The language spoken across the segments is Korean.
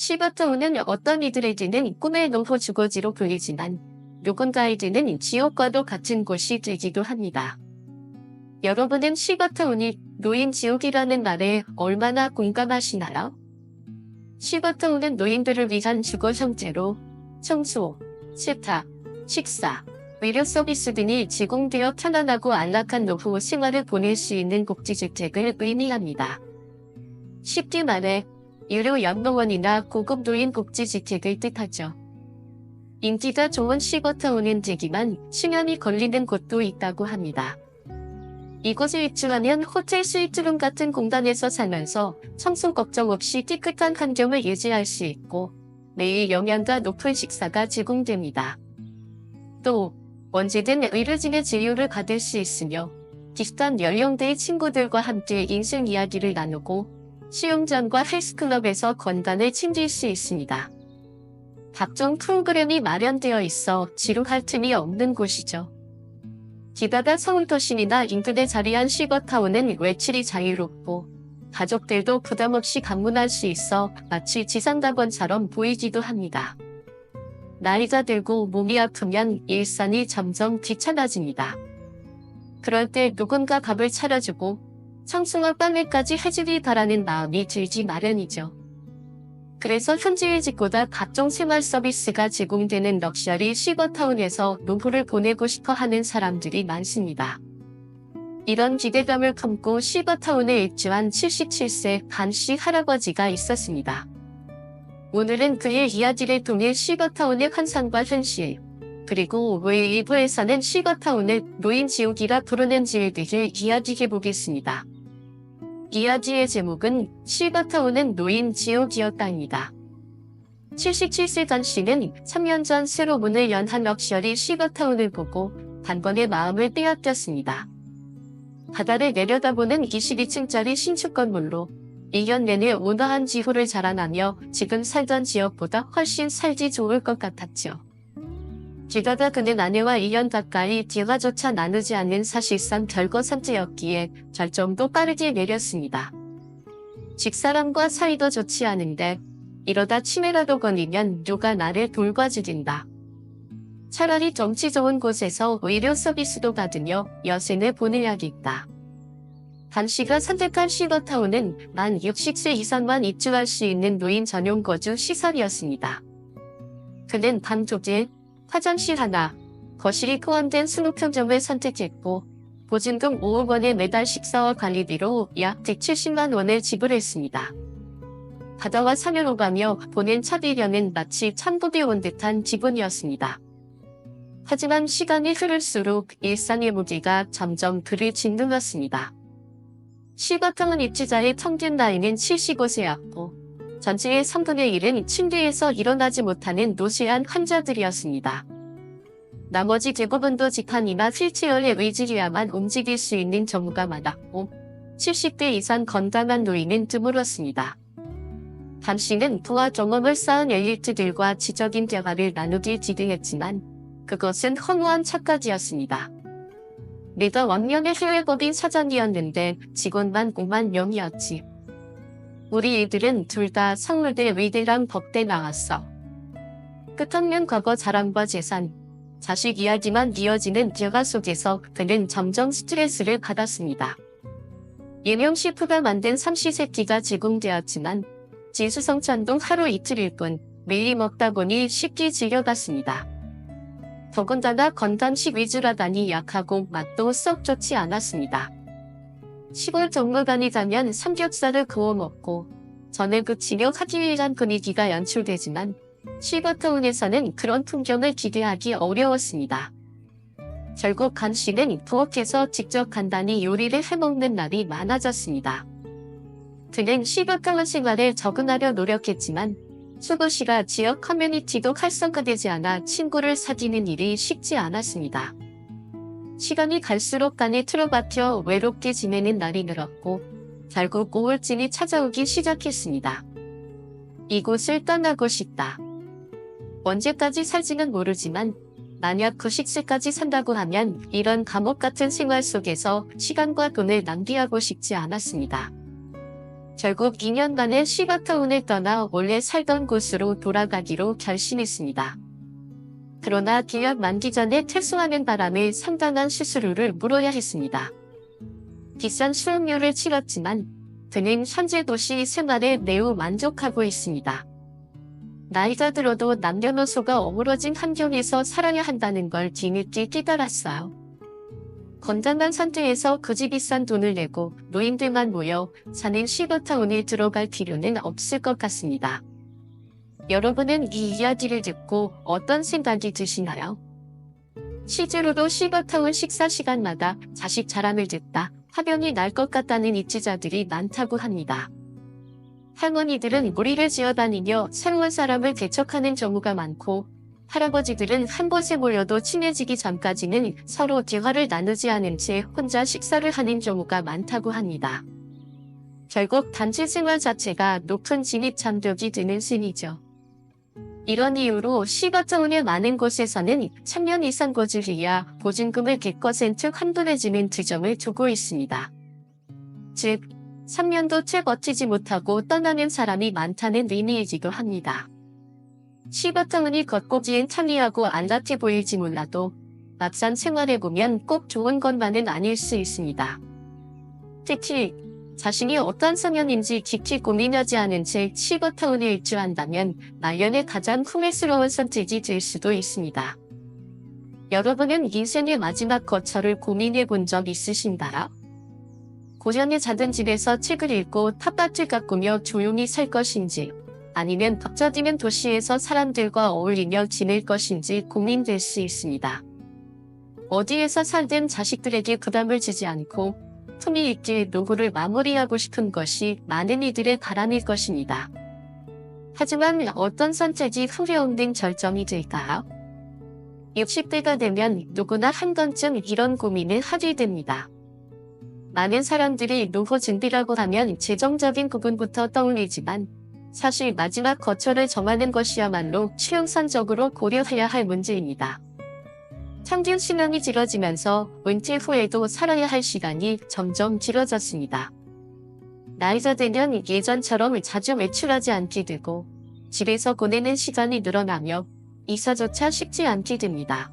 시버타운은 어떤 이들에게는 꿈의 노후 주거지로 불리지만 누군가에게는 지옥과도 같은 곳이 되기도 합니다. 여러분은 시버타운이 노인 지옥이라는 말에 얼마나 공감하시나요? 시버타운은 노인들을 위한 주거 형태로 청소, 세탁, 식사, 의료 서비스 등이 제공되어 편안하고 안락한 노후 생활을 보낼 수 있는 복지주택을 의미합니다. 쉽게 말해 유료 양로원이나 고급 노인 복지주택을 뜻하죠. 인기가 좋은 시버타운은 되기만 수년이 걸리는 곳도 있다고 합니다. 이곳에 입주하면 호텔 스위트룸 같은 공간에서 살면서 청소 걱정 없이 깨끗한 환경을 유지할 수 있고 매일 영양가 높은 식사가 제공됩니다. 또 언제든 의료진의 진료를 받을 수 있으며 비슷한 연령대의 친구들과 함께 인생 이야기를 나누고 수영장과 헬스클럽에서 건강을 챙길 수 있습니다. 각종 프로그램이 마련되어 있어 지루할 틈이 없는 곳이죠. 게다가 서울 도심이나 인근에 자리한 시버타운은 외출이 자유롭고 가족들도 부담없이 방문할 수 있어 마치 지상낙원처럼 보이기도 합니다. 나이가 들고 몸이 아프면 일상이 점점 귀찮아집니다. 그럴 때 누군가 밥을 차려주고 청소와 빨래까지 해주길 바라는 마음이 들기 마련이죠. 그래서 현지의 집보다 각종 생활 서비스가 제공되는 럭셔리 시버타운에서 노후를 보내고 싶어 하는 사람들이 많습니다. 이런 기대감을 품고 시버타운에 입주한 77세 반씨 할아버지가 있었습니다. 오늘은 그의 이야기를 통해 시버타운의 환상과 현실, 그리고 왜 일부에서는 시버타운을 노인 지옥이라 부르는지에 대해 이야기해보겠습니다. 이야기의 제목은 시버타운은 노인 지옥이었다입니다. 77세 전 씨는 3년 전 새로 문을 연 한 럭셔리 시버타운을 보고 단번에 마음을 빼앗겼습니다. 바다를 내려다보는 22층짜리 신축 건물로 2년 내내 온화한 지후를 자라나며 지금 살던 지역보다 훨씬 살기 좋을 것 같았죠. 게다가 그는 아내와 2년 가까이 대화조차 나누지 않는 사실상 별거 산재였기에 결정도 빠르게 내렸습니다. 집사람과 사이도 좋지 않은데 이러다 치매라도 걸리면 누가 나를 돌봐주긴다. 차라리 정치 좋은 곳에서 의료 서비스도 받으며 여생을 보내야겠다. 반 씨가 선택한 시버타운은 만 60세 이상만 입주할 수 있는 노인 전용 거주 시설이었습니다. 그는 방 2개, 화장실 하나, 거실이 포함된 20평점을 선택했고 보증금 5억 원에 매달 식사와 관리비로 약 170만 원을 지불했습니다. 바다와 산을 오가며 보낸 첫 1년은 마치 천국에 온 듯한 기분이었습니다. 하지만 시간이 흐를수록 일상의 무게가 점점 그를 짓눌렀습니다. 시버타운 입주자의 평균 나이는 75세였고 전체의 3분의 1은 침대에서 일어나지 못하는 노쇠한 환자들이었습니다. 나머지 대부분도 지판이나 휠체어에 의지해야만 움직일 수 있는 경우가 많았고 70대 이상 건강한 노인은 드물었습니다. 반 씨는 부와 경험을 쌓은 엘리트들과 지적인 대화를 나누길 기대했지만 그것은 허무한 착각이었습니다. 리더 왕년의 해외법인 사장이었는데 직원만 5만 명이었지. 우리 이들은 둘 다 상무대 의대랑 법대 나왔어. 끝없는 과거 자랑과 재산, 자식 이야기만 이어지는 대화 속에서 그는 점점 스트레스를 받았습니다. 예명 셰프가 만든 삼시세끼가 제공되었지만 지수성찬동 하루 이틀일 뿐 매일 먹다 보니 쉽게 질려갔습니다. 더군다나 건강식 위주라다니 약하고 맛도 썩 좋지 않았습니다. 시골 정무관이자면 삼겹살을 구워 먹고 전에 그치려 하기 위한 분위기가 연출되지만 시버타운에서는 그런 풍경을 기대하기 어려웠습니다. 결국 간 씨는 부엌에서 직접 간단히 요리를 해먹는 날이 많아졌습니다. 그는 시버타운 생활에 적응하려 노력했지만 수도시라 지역 커뮤니티도 활성화되지 않아 친구를 사귀는 일이 쉽지 않았습니다. 시간이 갈수록 간에 틀어박혀 외롭게 지내는 날이 늘었고 결국 우울증이 찾아오기 시작했습니다. 이곳을 떠나고 싶다. 언제까지 살지는 모르지만 만약 90세까지 산다고 하면 이런 감옥 같은 생활 속에서 시간과 돈을 낭비하고 싶지 않았습니다. 결국 2년간의 시버타운을 떠나 원래 살던 곳으로 돌아가기로 결심했습니다. 그러나 계약 만기 전에 퇴소하는 바람에 상당한 수수료를 물어야 했습니다. 비싼 수업료를 치렀지만 그는 현재 도시 생활에 매우 만족하고 있습니다. 나이가 들어도 남녀노소가 어우러진 환경에서 살아야 한다는 걸 뒤늦게 깨달았어요. 건강한 상태에서 굳이 비싼 돈을 내고 노인들만 모여 사는 시버타운에 들어갈 필요는 없을 것 같습니다. 여러분은 이 이야기를 듣고 어떤 생각이 드시나요? 실제로도 시버타운 식사 시간마다 자식 자랑을 듣다 화병이 날 것 같다는 입지자들이 많다고 합니다. 할머니들은 무리를 지어다니며 새로운 사람을 개척하는 경우가 많고 할아버지들은 한 곳에 모여도 친해지기 전까지는 서로 대화를 나누지 않은 채 혼자 식사를 하는 경우가 많다고 합니다. 결국 단체 생활 자체가 높은 진입 장벽이 드는 셈이죠. 이런 이유로 시버타운의 많은 곳에서는 1000년 이상 거주해야 보증금을 객거센트 환불해주는 규정을 두고 있습니다. 즉, 3년도 채 버티지 못하고 떠나는 사람이 많다는 의미이기도 합니다. 시버타운이 겉보기엔 편리하고 안락해 보일지 몰라도 막상 생활해보면 꼭 좋은 것만은 아닐 수 있습니다. 특히 자신이 어떤 성향인지 깊이 고민하지 않은 채 시버타운에 입주한다면 말년에 가장 후회스러운 선택이 될 수도 있습니다. 여러분은 인생의 마지막 거처를 고민해 본 적 있으신가요? 고향의 작은 집에서 책을 읽고 텃밭을 가꾸며 조용히 살 것인지 아니면 벅차지는 도시에서 사람들과 어울리며 지낼 것인지 고민될 수 있습니다. 어디에서 살든 자식들에게 부담을 주지 않고 품위 있게 노후를 마무리하고 싶은 것이 많은 이들의 바람일 것입니다. 하지만 어떤 선택이 후회 없는 결정이 될까요? 60대가 되면 누구나 한 번쯤 이런 고민을 하게 됩니다. 많은 사람들이 노후 준비라고 하면 재정적인 부분부터 떠올리지만 사실 마지막 거처를 정하는 것이야말로 최우선적으로 고려해야 할 문제입니다. 평균 수명이 길어지면서 은퇴 후에도 살아야 할 시간이 점점 길어졌습니다. 나이가 되면 예전처럼 자주 외출하지 않게 되고 집에서 보내는 시간이 늘어나며 이사조차 쉽지 않게 됩니다.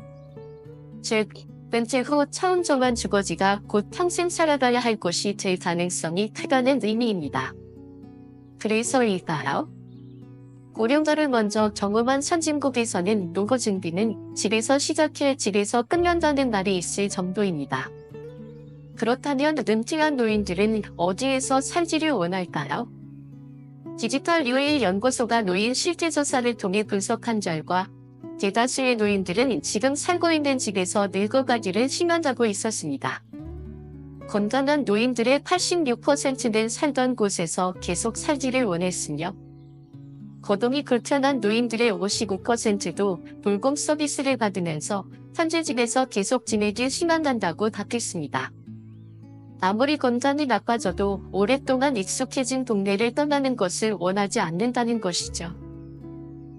즉, 은퇴 후 처음 정한 주거지가 곧 평생 살아가야 할 곳이 될 가능성이 크다는 의미입니다. 그래서일까요? 고령자를 먼저 경험한 선진국에서는 노후 준비는 집에서 시작해 집에서 끝난다는 말이 있을 정도입니다. 그렇다면 은퇴한 노인들은 어디에서 살기를 원할까요? 디지털 UA 연구소가 노인 실제 조사를 통해 분석한 결과 대다수의 노인들은 지금 살고 있는 집에서 늙어가기를 희망하고 있었습니다. 건강한 노인들의 86%는 살던 곳에서 계속 살기를 원했으며 거동이 불편한 노인들의 55%도 돌봄 서비스를 받으면서 현재 집에서 계속 지내길 희망한다고 답했습니다. 아무리 건강이 나빠져도 오랫동안 익숙해진 동네를 떠나는 것을 원하지 않는다는 것이죠.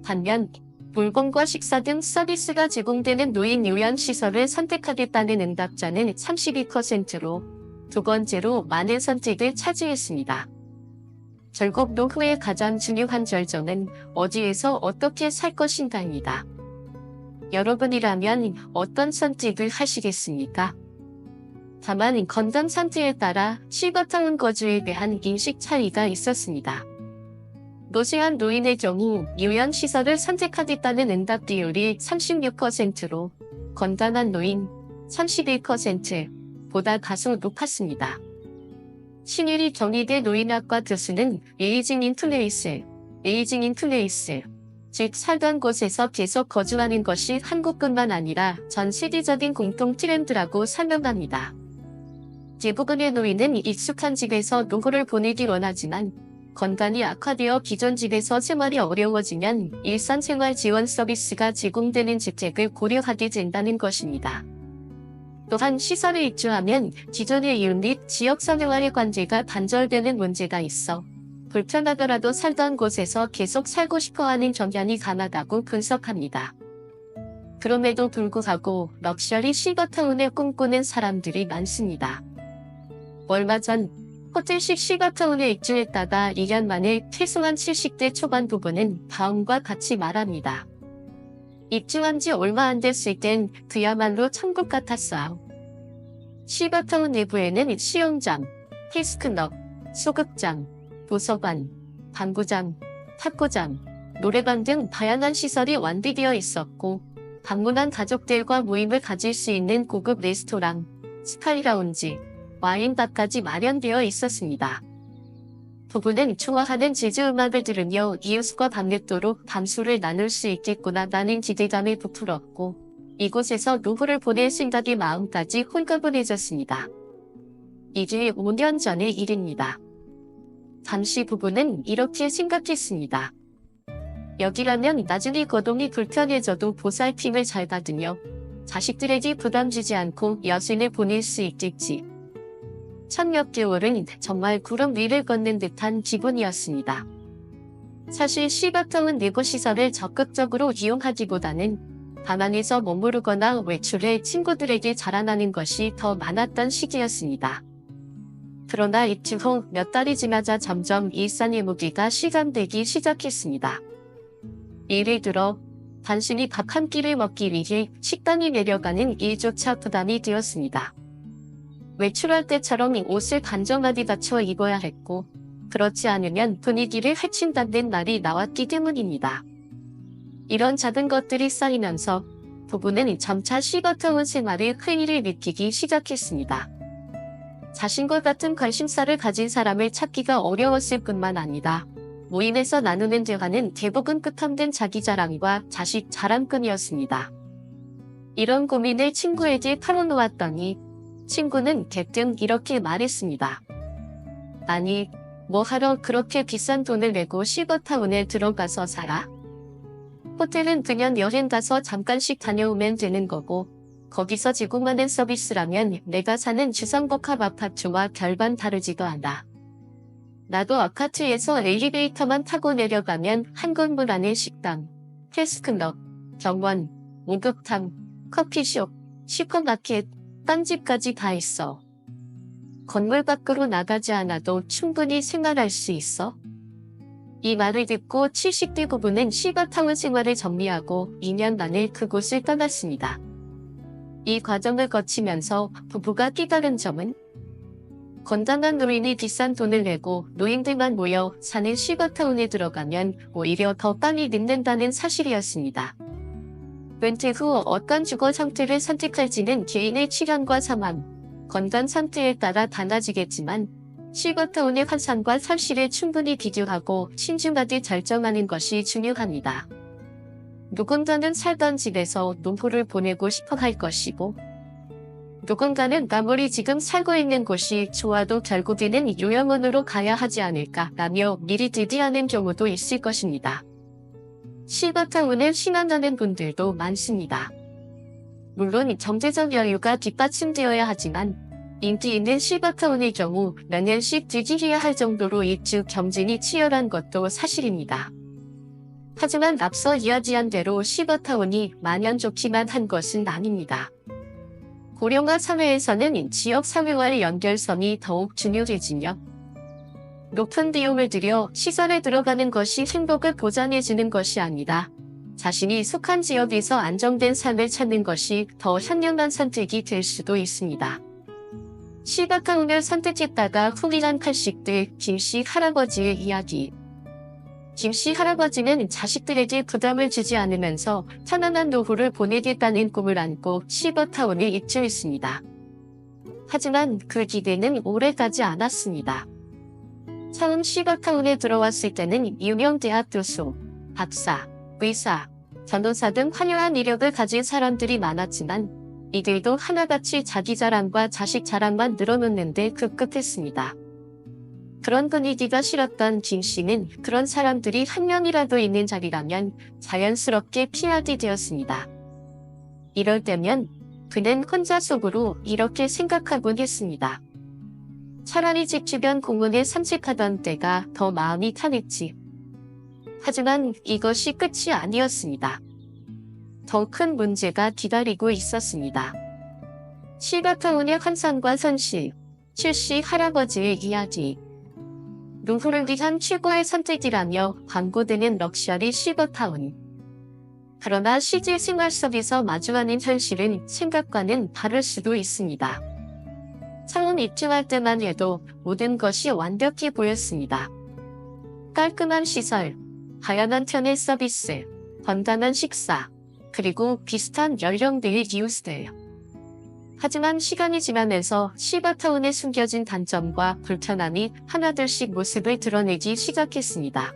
반면 물건과 식사 등 서비스가 제공되는 노인 요양시설을 선택하겠다는 응답자는 32%로 두 번째로 많은 선택을 차지했습니다. 결국 노후의 가장 중요한 결정은 어디에서 어떻게 살 것인가입니다. 여러분이라면 어떤 선택을 하시겠습니까? 다만 건강 상태에 따라 시버타운 거주에 대한 인식 차이가 있었습니다. 노쇠한 노인의 경우 요양시설을 선택하겠다는 응답 비율이 36%로 건강한 노인 31%보다 다소 높았습니다. 신일이 경희대 노인학과 교수는 에이징 인 플레이스, 즉 살던 곳에서 계속 거주하는 것이 한국뿐만 아니라 전 세계적인 공통 트렌드라고 설명합니다. 대부분의 노인은 익숙한 집에서 노후를 보내길 원하지만 건강이 악화되어 기존 집에서 생활이 어려워지면 일상생활 지원 서비스가 제공되는 주택을 고려하게 된다는 것입니다. 또한 시설에 입주하면 기존의 이웃 및 지역사회와의 관계가 단절되는 문제가 있어 불편하더라도 살던 곳에서 계속 살고 싶어하는 경향이 강하다고 분석합니다. 그럼에도 불구하고 럭셔리 시버타운을 꿈꾸는 사람들이 많습니다. 얼마 전 호텔식 시가타운에 입주했다가 2년 만에 퇴소한 70대 초반 부부는 다음과 같이 말합니다. 입주한 지 얼마 안 됐을 땐 그야말로 천국 같았어요. 시가타운 내부에는 수영장, 헬스클럽, 소극장, 도서관, 당구장, 탁구장, 노래방 등 다양한 시설이 완비되어 있었고 방문한 가족들과 모임을 가질 수 있는 고급 레스토랑, 스카이라운지, 와인바까지 마련되어 있었습니다. 부부는 좋아하는 재즈 음악을 들으며 이웃과 밤늦도록 밤술을 나눌 수 있겠구나라는 기대감에 부풀었고 이곳에서 노후를 보낼 생각의 마음까지 홀가분해졌습니다. 이제 5년 전의 일입니다. 당시 부부는 이렇게 생각했습니다. 여기라면 나중에 거동이 불편해져도 보살핌을 잘 받으며 자식들에게 부담 주지 않고 여신을 보낼 수 있겠지. 첫 몇 개월은 정말 구름 위를 걷는 듯한 기분이었습니다. 사실 시가타운 내부 시설을 적극적으로 이용하기보다는 다만에서 머무르거나 외출해 친구들에게 자랑하는 것이 더 많았던 시기였습니다. 그러나 입주 후 몇 달이 지나자 점점 일상의 무게가 실감되기 시작했습니다. 예를 들어 단순히 밥 한 끼를 먹기 위해 식당에 내려가는 일조차 부담이 되었습니다. 외출할 때처럼 옷을 단정하게 갖춰 입어야 했고 그렇지 않으면 분위기를 해친다는 말이 나왔기 때문입니다. 이런 작은 것들이 쌓이면서 부부는 점차 시가타운 생활의 흥미를 느끼기 시작했습니다. 자신과 같은 관심사를 가진 사람을 찾기가 어려웠을 뿐만 아니라 모임에서 나누는 대화는 대부분 끝없는 자기 자랑과 자식 자랑뿐이었습니다. 이런 고민을 친구에게 털어놓았더니 친구는 개등 이렇게 말했습니다. 아니, 뭐 하러 그렇게 비싼 돈을 내고 시가타운에 들어가서 살아? 호텔은 그냥 여행 가서 잠깐씩 다녀오면 되는 거고 거기서 제공하는 서비스라면 내가 사는 주상복합 아파트와 별반 다르지도 않아. 나도 아파트에서 엘리베이터만 타고 내려가면 한 건물 안에 식당, 헬스클럽, 정원, 목욕탕, 커피숍, 슈퍼마켓, 빵집까지 다 있어. 건물 밖으로 나가지 않아도 충분히 생활할 수 있어. 이 말을 듣고 70대 부부는 시가타운 생활을 정리하고 2년 만에 그곳을 떠났습니다. 이 과정을 거치면서 부부가 깨달은 점은 건강한 노인이 비싼 돈을 내고 노인들만 모여 사는 시가타운에 들어가면 오히려 더 빨리 늙는다는 사실이었습니다. 은퇴 후 어떤 주거 형태를 선택할지는 개인의 취향과 상황, 건강 상태에 따라 달라지겠지만 시가타운의 환상과 현실을 충분히 비교하고 신중하게 결정하는 것이 중요합니다. 누군가는 살던 집에서 노후를 보내고 싶어 할 것이고 누군가는 아무리 지금 살고 있는 곳이 좋아도 결국에는 요양원으로 가야 하지 않을까라며 미리 대비하는 경우도 있을 것입니다. 시가타운을 신안하는 분들도 많습니다. 물론 경제적 여유가 뒷받침되어야 하지만 인기 있는 시가타운의 경우 몇 년씩 뒤지해야 할 정도로 입주 경쟁이 치열한 것도 사실입니다. 하지만 앞서 이야기한 대로 시가타운이 마냥 좋기만 한 것은 아닙니다. 고령화 사회에서는 지역 사회와의 연결성이 더욱 중요해지며 높은 비용을 들여 시설에 들어가는 것이 행복을 보장해주는 것이 아니라 자신이 속한 지역에서 안정된 삶을 찾는 것이 더 현명한 선택이 될 수도 있습니다. 시가타운을 선택했다가 후리한 80대 김씨 할아버지의 이야기. 김씨 할아버지는 자식들에게 부담을 주지 않으면서 편안한 노후를 보내겠다는 꿈을 안고 시가타운에 입주했습니다. 하지만 그 기대는 오래가지 않았습니다. 처음 시가타운에 들어왔을 때는 유명 대학 교수, 박사, 의사, 변호사 등 화려한 이력을 가진 사람들이 많았지만 이들도 하나같이 자기 자랑과 자식 자랑만 늘어놓는데 급급했습니다. 그런 분위기가 싫었던 김 씨는 그런 사람들이 한 명이라도 있는 자리라면 자연스럽게 피하게 되었습니다. 이럴 때면 그는 혼자 속으로 이렇게 생각하곤 했습니다. 차라리 집 주변 공원에 산책하던 때가 더 마음이 편했지. 하지만 이것이 끝이 아니었습니다. 더 큰 문제가 기다리고 있었습니다. 시가타운의 환상과 현실, 칠씨 할아버지의 이야기. 노후를 위한 최고의 선택이라며 광고되는 럭셔리 시거타운. 그러나 실제 생활 속에서 마주하는 현실은 생각과는 다를 수도 있습니다. 처음 입주할 때만 해도 모든 것이 완벽해 보였습니다. 깔끔한 시설, 다양한 편의 서비스, 건강한 식사, 그리고 비슷한 연령대의 이웃들. 하지만 시간이 지나면서 시바타운에 숨겨진 단점과 불편함이 하나둘씩 모습을 드러내기 시작했습니다.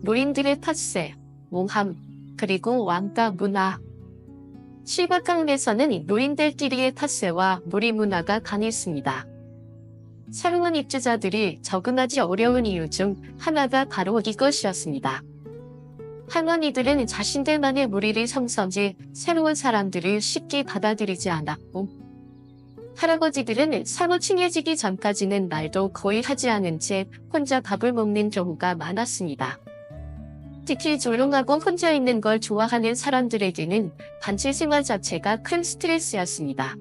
노인들의 텃세, 모함, 그리고 왕따 문화. 시바타운에서는 노인들끼리의 텃세와 놀이 문화가 강했습니다. 새로운 입주자들이 적응하기 어려운 이유 중 하나가 바로 이것이었습니다. 할머니들은 자신들만의 무리를 형성해 새로운 사람들을 쉽게 받아들이지 않았고, 할아버지들은 서로 친해지기 전까지는 말도 거의 하지 않은 채 혼자 밥을 먹는 경우가 많았습니다. 특히 조용하고 혼자 있는 걸 좋아하는 사람들에게는 단체 생활 자체가 큰 스트레스였습니다.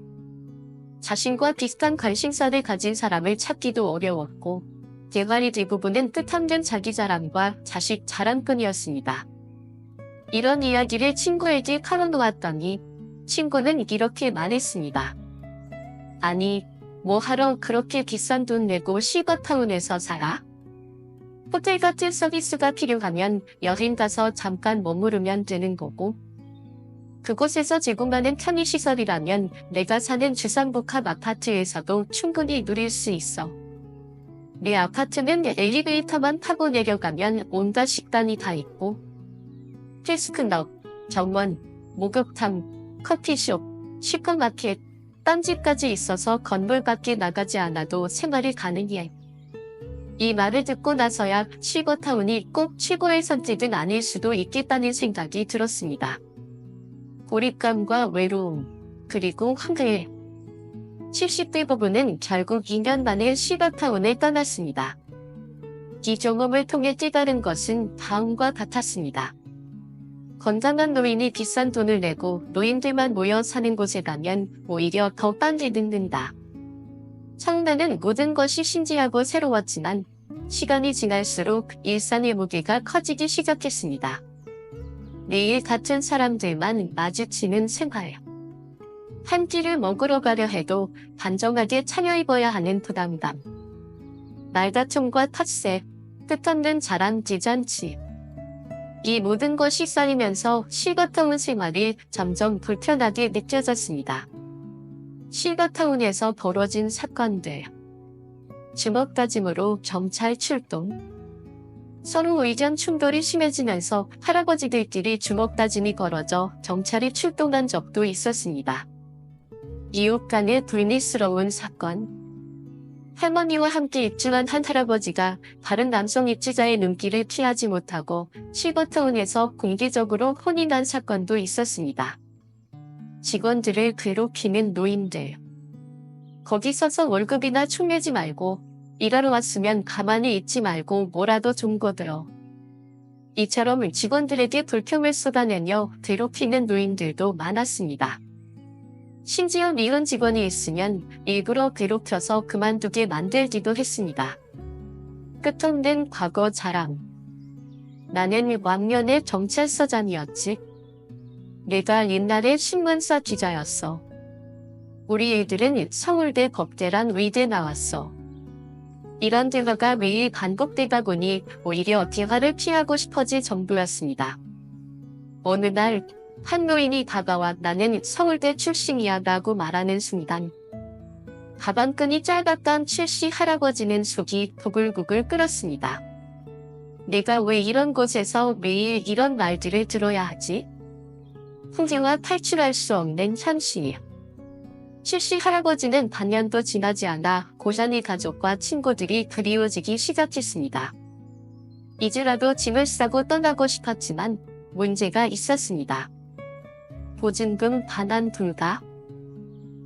자신과 비슷한 관심사를 가진 사람을 찾기도 어려웠고, 대화의 대부분은 뜻없는 자기 자랑과 자식 자랑뿐이었습니다. 이런 이야기를 친구에게 털어놓았더니 친구는 이렇게 말했습니다. 아니, 뭐하러 그렇게 비싼 돈 내고 시거타운에서 살아? 호텔 같은 서비스가 필요하면 여행 가서 잠깐 머무르면 되는 거고, 그곳에서 제공하는 편의시설이라면 내가 사는 주상복합 아파트에서도 충분히 누릴 수 있어. 내 아파트는 엘리베이터만 타고 내려가면 온갖 식당이 다 있고, 헬스클럽, 정원, 목욕탕, 커피숍, 슈퍼마켓, 빵집까지 있어서 건물 밖에 나가지 않아도 생활이 가능해. 이 말을 듣고 나서야 시거타운이 꼭 최고의 선택은 아닐 수도 있겠다는 생각이 들었습니다. 고립감과 외로움, 그리고 한글. 70대 부부는 결국 2년 만에 시거타운을 떠났습니다. 이 경험을 통해 깨달은 것은 다음과 같았습니다. 건강한 노인이 비싼 돈을 내고 노인들만 모여 사는 곳에 가면 오히려 더 빨리 늙는다. 처음에는 모든 것이 신기하고 새로웠지만 시간이 지날수록 일상의 무게가 커지기 시작했습니다. 매일 같은 사람들만 마주치는 생활. 한 끼를 먹으러 가려 해도 단정하게 차려입어야 하는 부담감. 말다툼과 텃세, 끝없는 자랑 대잔치. 이 모든 것이 쌓이면서 시거타운 생활이 점점 불편하게 느껴졌습니다. 시거타운에서 벌어진 사건들. 주먹다짐으로 경찰 출동. 서로 의견 충돌이 심해지면서 할아버지들끼리 주먹다짐이 벌어져 경찰이 출동한 적도 있었습니다. 이웃 간의 불미스러운 사건. 할머니와 함께 입주한 한 할아버지가 다른 남성 입주자의 눈길을 피하지 못하고 시거타운에서 공개적으로 혼인한 사건도 있었습니다. 직원들을 괴롭히는 노인들. 거기 서서 월급이나 축내지 말고 일하러 왔으면 가만히 있지 말고 뭐라도 좀 거들어. 이처럼 직원들에게 불평을 쏟아내며 괴롭히는 노인들도 많았습니다. 심지어 미운 직원이 있으면 일부러 괴롭혀서 그만두게 만들기도 했습니다. 끝없는 과거 자랑. 나는 왕년의 경찰서장이었지. 내가 옛날에 신문사 기자였어. 우리 애들은 서울대 법대란 의대 나왔어. 이런 대화가 매일 반복되다 보니 오히려 대화를 피하고 싶어질 정도였습니다. 어느 날 한 노인이 다가와 나는 서울대 출신이야 라고 말하는 순간 가방끈이 짧았던 칠씨 할아버지는 속이 부글부글 끓었습니다. 내가 왜 이런 곳에서 매일 이런 말들을 들어야 하지? 후회와 탈출할 수 없는 현실. 칠씨 할아버지는 반년도 지나지 않아 고향의 가족과 친구들이 그리워지기 시작했습니다. 이제라도 짐을 싸고 떠나고 싶었지만 문제가 있었습니다. 보증금 반환 불가.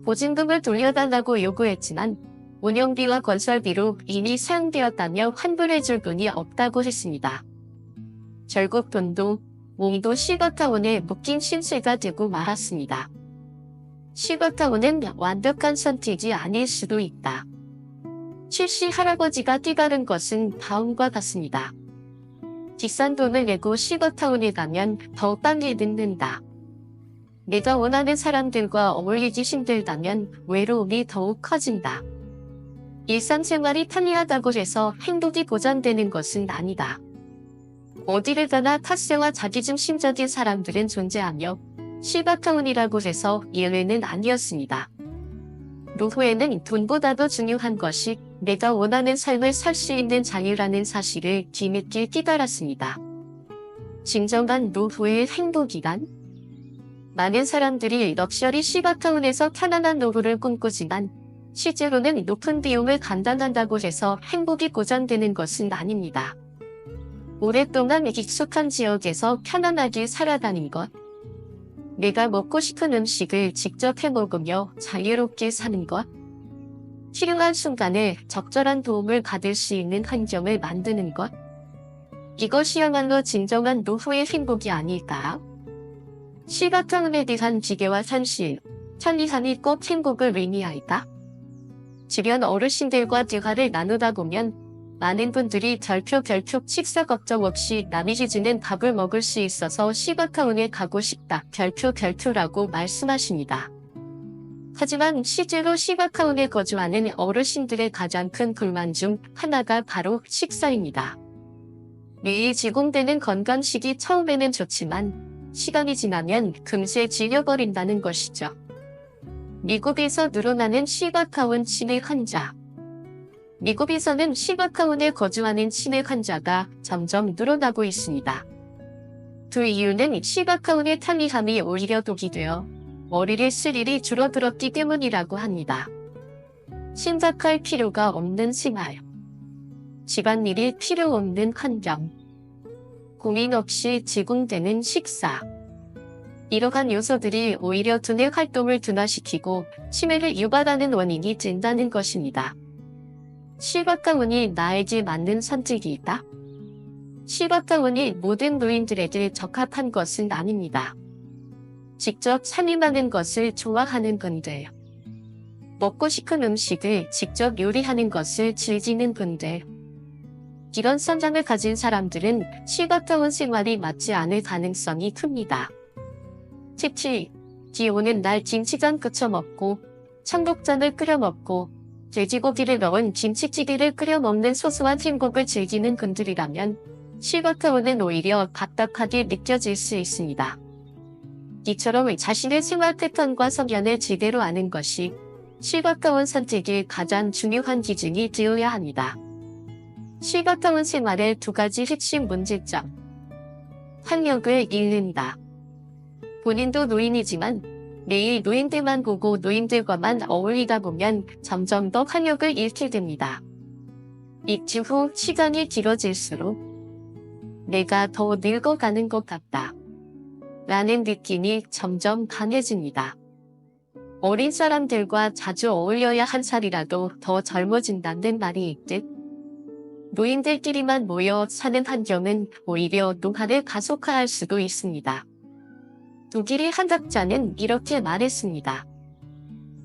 보증금을 돌려달라고 요구했지만 운영비와 건설비로 이미 사용되었다며 환불해줄 돈이 없다고 했습니다. 결국 돈도 몸도 시거타운에 묶인 신세가 되고 말았습니다. 시거타운은 완벽한 선택이 아닐 수도 있다. 최씨 할아버지가 뛰다른 것은 다음과 같습니다. 비싼 돈을 내고 시거타운에 가면 더욱 빨리 늦는다. 내가 원하는 사람들과 어울리기 힘들다면 외로움이 더욱 커진다. 일상생활이 편리하다고 해서 행복이 보장되는 것은 아니다. 어디를 가나 탓세와 자기중심적인 사람들은 존재하며 시바타운이라고 해서 예외는 아니었습니다. 노후에는 돈보다도 중요한 것이 내가 원하는 삶을 살 수 있는 자유라는 사실을 뒤늦게 깨달았습니다. 진정한 노후의 행복이란? 많은 사람들이 럭셔리 시바타운에서 편안한 노후를 꿈꾸지만 실제로는 높은 비용을 감당한다고 해서 행복이 보장되는 것은 아닙니다. 오랫동안 익숙한 지역에서 편안하게 살아가는 것, 내가 먹고 싶은 음식을 직접 해먹으며 자유롭게 사는 것, 필요한 순간에 적절한 도움을 받을 수 있는 환경을 만드는 것, 이것이야말로 진정한 노후의 행복이 아닐까? 시바타운에 대한 기계와 현실, 편리함이 꼭 행복을 의미할까? 주변 어르신들과 대화를 나누다 보면 많은 분들이 별표 식사 걱정 없이 남이 해주는 밥을 먹을 수 있어서 시바타운에 가고 싶다 별표라고 말씀하십니다. 하지만 실제로 시바타운에 거주하는 어르신들의 가장 큰 불만 중 하나가 바로 식사입니다. 매일 제공되는 건강식이 처음에는 좋지만 시간이 지나면 금세 질려버린다는 것이죠. 미국에서 늘어나는 시바타운 치매 환자. 미국에서는 시바타운에 거주하는 치매 환자가 점점 늘어나고 있습니다. 그 이유는 시바타운의 편리함이 오히려 독이 되어 머리를 쓸 일이 줄어들었기 때문이라고 합니다. 심각할 필요가 없는 생활, 집안일이 필요 없는 환경, 고민 없이 제공되는 식사. 이러한 요소들이 오히려 두뇌 활동을 둔화시키고 치매를 유발하는 원인이 된다는 것입니다. 시바타운이 나에게 맞는 선택이 있다? 시바타운이 모든 노인들에게 적합한 것은 아닙니다. 직접 살림하는 것을 좋아하는 분들, 먹고 싶은 음식을 직접 요리하는 것을 즐기는 분들, 이런 성향을 가진 사람들은 시바타운 생활이 맞지 않을 가능성이 큽니다. 특히 비 오는 날 김치전 끓여 먹고 청국장을 끓여 먹고 돼지고기를 넣은 김치찌개를 끓여 먹는 소소한 행복을 즐기는 분들이라면 시바타운은 오히려 답답하게 느껴질 수 있습니다. 이처럼 자신의 생활 패턴과 성향을 제대로 아는 것이 시바타운 선택의 가장 중요한 기준이 되어야 합니다. 시바타운 생활의 두 가지 핵심 문제점. 활력을 잃는다. 본인도 노인이지만 매일 노인들만 보고 노인들과만 어울리다 보면 점점 더 활력을 잃게 됩니다. 익히 후 시간이 길어질수록 내가 더 늙어가는 것 같다 라는 느낌이 점점 강해집니다. 어린 사람들과 자주 어울려야 한 살이라도 더 젊어진다는 말이 있듯 노인들끼리만 모여 사는 환경은 오히려 노화를 가속화할 수도 있습니다. 독일의 한 학자는 이렇게 말했습니다.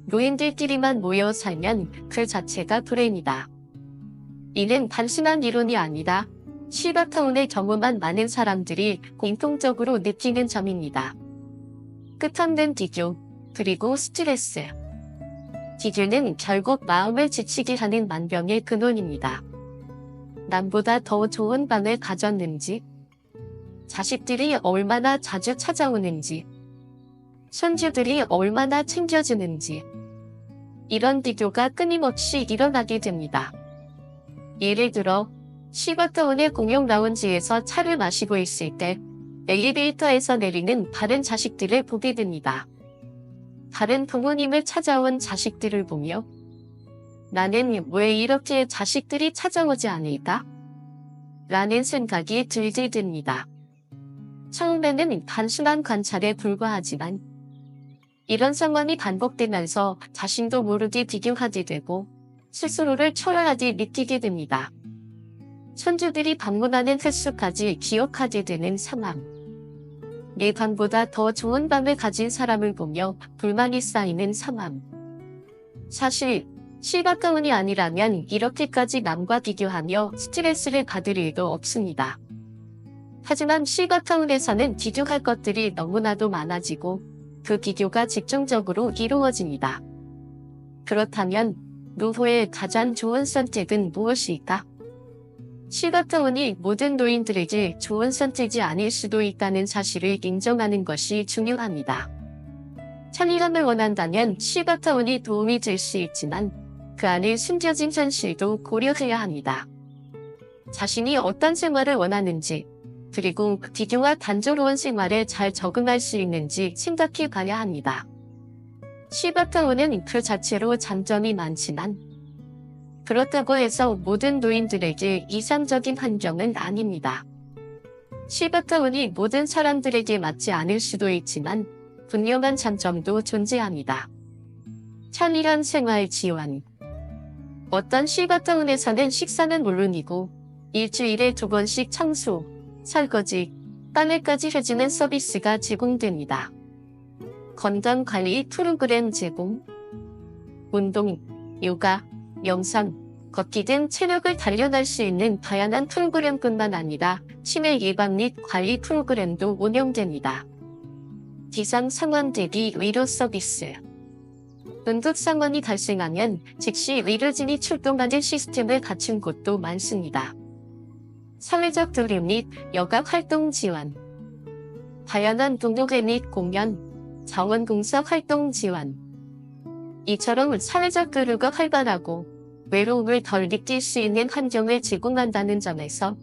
노인들끼리만 모여 살면 그 자체가 불행이다. 이는 단순한 이론이 아니라 시바타운의 경험한 많은 사람들이 공통적으로 느끼는 점입니다. 끝없는 비교, 그리고 스트레스. 비교는 결국 마음을 지치게 하는 만병의 근원입니다. 남보다 더 좋은 방을 가졌는지, 자식들이 얼마나 자주 찾아오는지, 손주들이 얼마나 챙겨주는지, 이런 비교가 끊임없이 일어나게 됩니다. 예를 들어 시바타운의 공용 라운지에서 차를 마시고 있을 때 엘리베이터에서 내리는 다른 자식들을 보게 됩니다. 다른 부모님을 찾아온 자식들을 보며 나는 왜 이렇게 자식들이 찾아오지 않을까? 라는 생각이 들게 됩니다. 처음에는 단순한 관찰에 불과하지만 이런 상황이 반복되면서 자신도 모르게 비교하게 되고 스스로를 초라하게 느끼게 됩니다. 손주들이 방문하는 횟수까지 기억하게 되는 상황. 내 방보다 더 좋은 방을 가진 사람을 보며 불만이 쌓이는 상황. 사실 시가까운이 아니라면 이렇게까지 남과 비교하며 스트레스를 받을 일도 없습니다. 하지만 시가까운에서는 비교할 것들이 너무나도 많아지고 그 비교가 집중적으로 이루어집니다. 그렇다면 노후의 가장 좋은 선택은 무엇일까? 시가까운이 모든 노인들에게 좋은 선택이 아닐 수도 있다는 사실을 인정하는 것이 중요합니다. 편리함을 원한다면 시가까운이 도움이 될 수 있지만 그 안에 숨겨진 현실도 고려해야 합니다. 자신이 어떤 생활을 원하는지, 그리고 비교와 단조로운 생활에 잘 적응할 수 있는지 생각해 봐야 합니다. 시가까운은 그 자체로 장점이 많지만 그렇다고 해서 모든 노인들에게 이상적인 환경은 아닙니다. 시가까운이 모든 사람들에게 맞지 않을 수도 있지만 분명한 장점도 존재합니다. 편리한 생활 지원. 어떤 시가까운에서는 식사는 물론이고 일주일에 2번씩 청소, 설거지, 빨래까지 해주는 서비스가 제공됩니다. 건강관리 프로그램 제공, 운동, 요가, 명상, 걷기 등 체력을 단련할 수 있는 다양한 프로그램뿐만 아니라 치매 예방 및 관리 프로그램도 운영됩니다. 기상 상황 대비 위로 서비스. 응급 상황이 발생하면 즉시 의료진이 출동하는 시스템을 갖춘 곳도 많습니다. 사회적 교류 및 여가 활동 지원. 다양한 동호회 및 공연, 자원봉사 활동 지원. 이처럼 사회적 교류가 활발하고 외로움을 덜 느낄 수 있는 환경을 제공한다는 점에서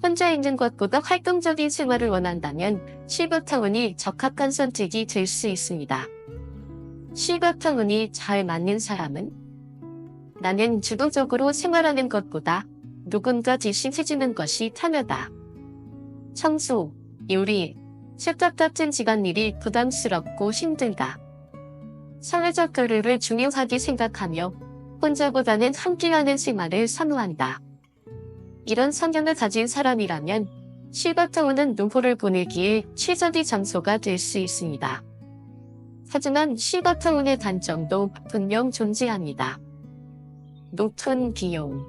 혼자 있는 것보다 활동적인 생활을 원한다면 시가까운이 적합한 선택이 될 수 있습니다. 시가까운이 잘 맞는 사람은 나는 주도적으로 생활하는 것보다 누군가 대신 해주는 것이 편하다. 청소, 요리, 세탁 같은 집안일이 부담스럽고 힘들다. 사회적 교류를 중요하게 생각하며 혼자보다는 함께하는 생활을 선호한다. 이런 성향을 가진 사람이라면 시가까운은 노후를 보내기에 최적의 장소가 될 수 있습니다. 하지만 시가까운의 단점도 분명 존재합니다. 높은 비용.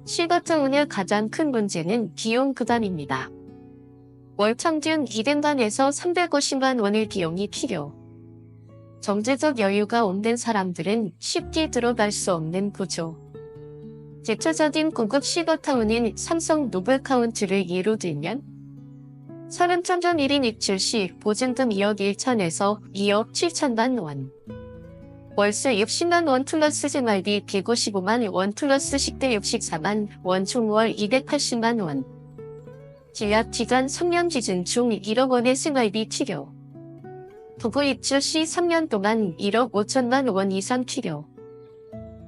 시가까운의 가장 큰 문제는 비용 부담입니다. 월 평균 200만에서 350만 원의 비용이 필요. 경제적 여유가 없는 사람들은 쉽게 들어갈 수 없는 구조. 대표적인 고급 시가까운인 삼성 노블카운트를 예로 들면 30평균 1인 입주 시 보증금 2억 1천에서 2억 7천만 원. 월세 60만 원 플러스 생활비 155만 원 플러스 식대 64만 원 총 월 280만 원. 계약 기간 3년 기준 중 1억 원의 생활비 필요. 부부 입주 시 3년 동안 1억 5천만 원 이상 필요.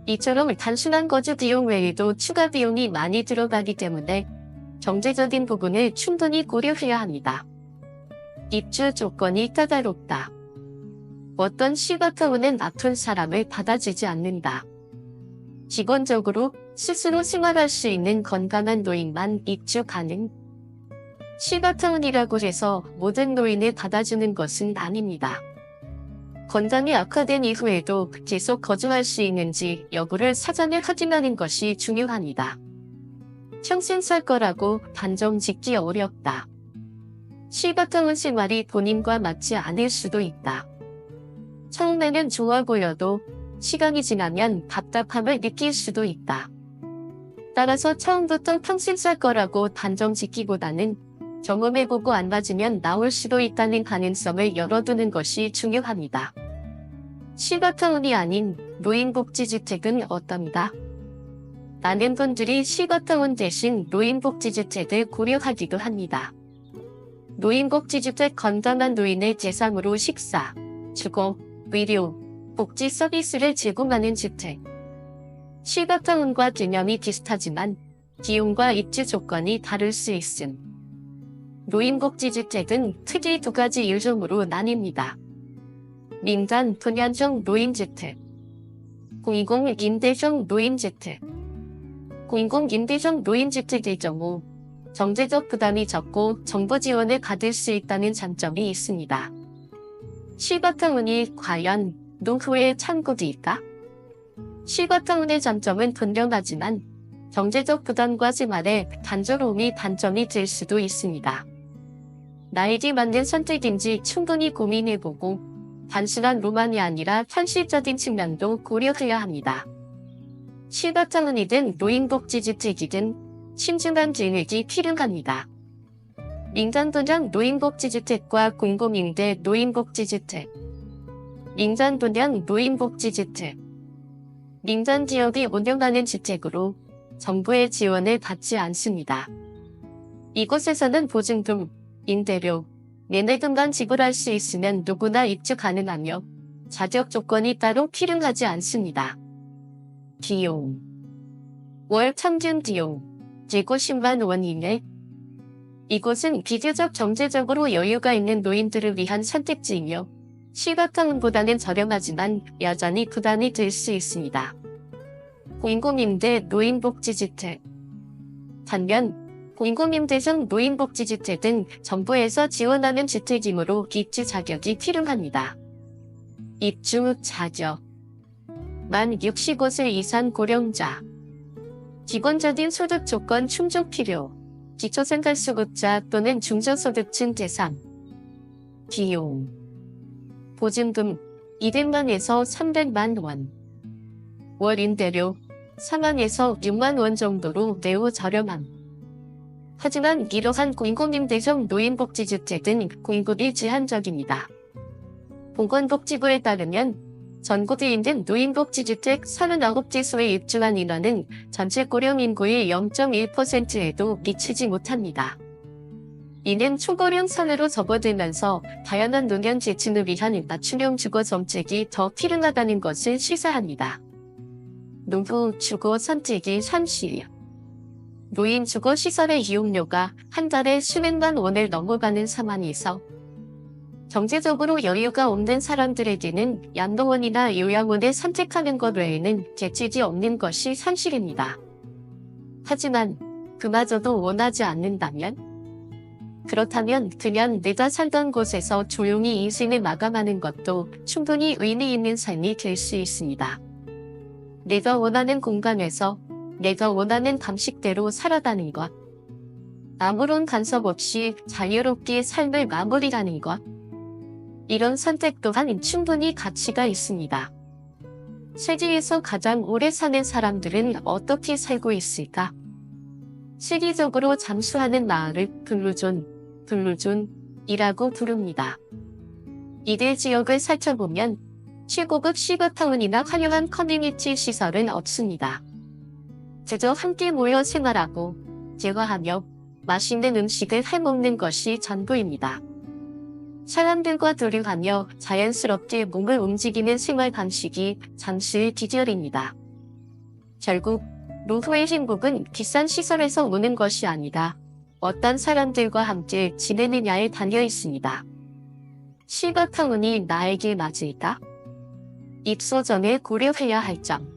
이처럼 단순한 거주 비용 외에도 추가 비용이 많이 들어가기 때문에 경제적인 부분을 충분히 고려해야 합니다. 입주 조건이 까다롭다. 어떤 시가까운은 아픈 사람을 받아주지 않는다. 기본적으로 스스로 생활할 수 있는 건강한 노인만 입주 가능. 시가까운이라고 해서 모든 노인을 받아주는 것은 아닙니다. 건강이 악화된 이후에도 계속 거주할 수 있는지 여부를 사전에 확인하는 것이 중요합니다. 평생 살 거라고 단정 짓기 어렵다. 시가까운 생활이 본인과 맞지 않을 수도 있다. 처음에는 좋아 보여도 시간이 지나면 답답함을 느낄 수도 있다. 따라서 처음부터 평생 살 거라고 단정 짓기보다는 경험해보고 안 맞으면 나올 수도 있다는 가능성을 열어두는 것이 중요합니다. 시가까운이 아닌 노인복지주택은 어떤가? 많은 분들이 시가까운 대신 노인복지주택을 고려하기도 합니다. 노인복지주택 건강한 노인을 대상으로 식사, 주거, 의료, 복지 서비스를 제공하는 주택. 시가까운과 개념이 비슷하지만 비용과 입주 조건이 다를 수 있음. 노인복지주택은 크게 2가지 일종으로 나뉩니다. 민간 분양형 노인주택, 공공 임대형 노인주택. 공공 임대형 노인주택의 경우 경제적 부담이 적고 정부 지원을 받을 수 있다는 장점이 있습니다. 시가까운이 과연 노후의 창구일까? 시가타운의 장점은 분명하지만 경제적 부담과 생활의 단조로움이 단점이 될 수도 있습니다. 나에게 맞는 선택인지 충분히 고민해보고 단순한 로망이 아니라 현실적인 측면도 고려해야 합니다. 시가타운이든 노인복지주택이든 신중한 계획이 필요합니다. 민간분양 노인복지주택과 공공임대 노인복지주택, 민간분양 노인복지주택, 민간기업이 운영하는 주택으로 정부의 지원을 받지 않습니다. 이곳에서는 보증금, 임대료, 매매금만 지불할 수 있으면 누구나 입주 가능하며 자격 조건이 따로 필요하지 않습니다. 비용, 월 평균 비용, 제곱 10만 원 이내. 이곳은 비교적 경제적으로 여유가 있는 노인들을 위한 선택지이며 시가타운보다는 저렴하지만 여전히 부담이 될 수 있습니다. 공공임대 노인복지주택. 반면 공공임대성 노인복지주택은 정부에서 지원하는 주택이므로 입주 자격이 필요합니다. 입주 자격. 만 65세 이상 고령자. 기본적인 소득 조건 충족 필요. 기초생활수급자 또는 중저소득층 대상. 비용. 보증금 200만에서 300만 원. 월 임대료 4만에서 6만 원 정도로 매우 저렴함. 하지만 이러한 공공임대성 노인복지주택은 공급이 제한적입니다. 보건복지부에 따르면 전국에 있는 노인복지주택 39지소에 입주한 인원은 전체 고령 인구의 0.1%에도 미치지 못합니다. 이는 초고령 사회로 접어들면서 다양한 노년 계층을 위한 맞춤형 주거 정책이 더 필요하다는 것을 시사합니다. 노후 주거 선택이 상실. 노인 주거 시설의 이용료가 한 달에 수백만 원을 넘어가는 상황에서 경제적으로 여유가 없는 사람들에게는 양로원이나 요양원을 선택하는 것 외에는 대책이 없는 것이 상식입니다. 하지만 그마저도 원하지 않는다면? 그렇다면 그냥 내가 살던 곳에서 조용히 인생을 마감하는 것도 충분히 의미 있는 삶이 될 수 있습니다. 내가 원하는 공간에서 내가 원하는 방식대로 살아가는 것. 아무런 간섭 없이 자유롭게 삶을 마무리하는 것. 이런 선택 또한 충분히 가치가 있습니다. 세계에서 가장 오래 사는 사람들은 어떻게 살고 있을까? 시기적으로 잠수하는 마을을 블루존이라고 부릅니다. 이들 지역을 살펴보면 최고급 시가타운이나 화려한 커뮤니티 시설은 없습니다. 그저 함께 모여 생활하고 대화하며 맛있는 음식을 해먹는 것이 전부입니다. 사람들과 교류하며 자연스럽게 몸을 움직이는 생활 방식이 잠수의 비결입니다. 결국 노후의 행복은 비싼 시설에서 오는 것이 아니라 어떤 사람들과 함께 지내느냐에 달려 있습니다. 시가타운이 나에게 맞을까? 입소 전에 고려해야 할 점.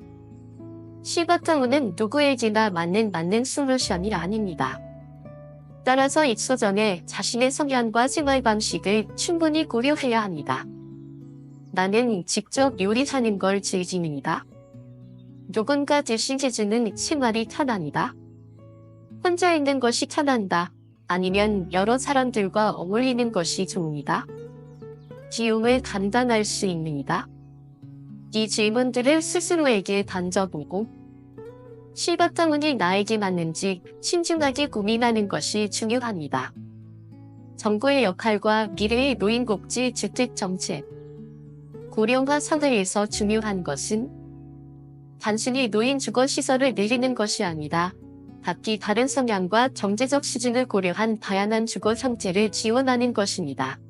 시가타운은 누구에게나 맞는 솔루션이 아닙니다. 따라서 입소 전에 자신의 성향과 생활 방식을 충분히 고려해야 합니다. 나는 직접 요리하는 걸 즐깁니다. 누군가 대신 해주는 생활이 편합니다. 혼자 있는 것이 편한다. 아니면 여러 사람들과 어울리는 것이 좋습니다. 비용을 감당할 수 있습니다. 이 질문들을 스스로에게 던져보고 시가타운이 나에게 맞는지 신중하게 고민하는 것이 중요합니다. 정부의 역할과 미래의 노인복지 주택 정책. 고령화 사회에서 중요한 것은 단순히 노인 주거시설을 늘리는 것이 아니라 각기 다른 성향과 경제적 수준을 고려한 다양한 주거 형태를 지원하는 것입니다.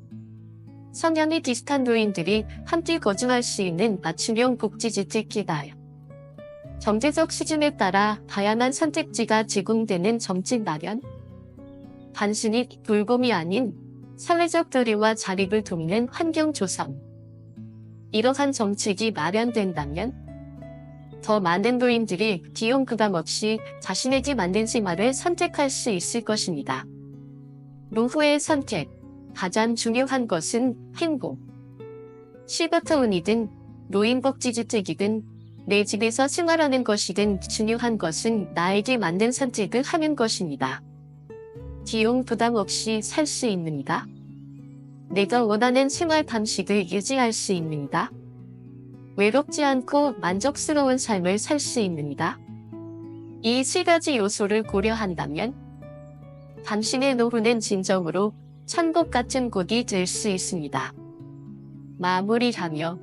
성향이 비슷한 노인들이 함께 거주할 수 있는 맞춤형 복지주택 개발. 경제적 수준에 따라 다양한 선택지가 제공되는 정책 마련. 단순히 돌봄이 아닌 사회적 교류와 자립을 돕는 환경 조성. 이러한 정책이 마련된다면 더 많은 노인들이 비용 부담 없이 자신에게 맞는 생활을 선택할 수 있을 것입니다. 노후의 선택. 가장 중요한 것은 행복. 시가타운이든 노인복지주택이든 내 집에서 생활하는 것이든 중요한 것은 나에게 맞는 선택을 하는 것입니다. 비용 부담 없이 살 수 있는가? 내가 원하는 생활 방식을 유지할 수 있는가? 외롭지 않고 만족스러운 삶을 살 수 있는가? 이 세 가지 요소를 고려한다면 당신의 노후는 진정으로 천국 같은 곳이 될 수 있습니다. 마무리하며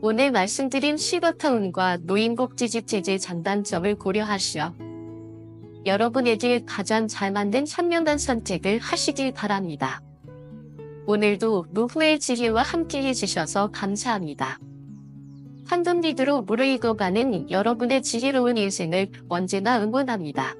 오늘 말씀드린 시거타운과 노인복지집 제재 장단점을 고려하시어 여러분에게 가장 잘 맞는 현명한 선택을 하시길 바랍니다. 오늘도 노후의 지혜와 함께해 주셔서 감사합니다. 황금 리드로 무르익어가는 여러분의 지혜로운 인생을 언제나 응원합니다.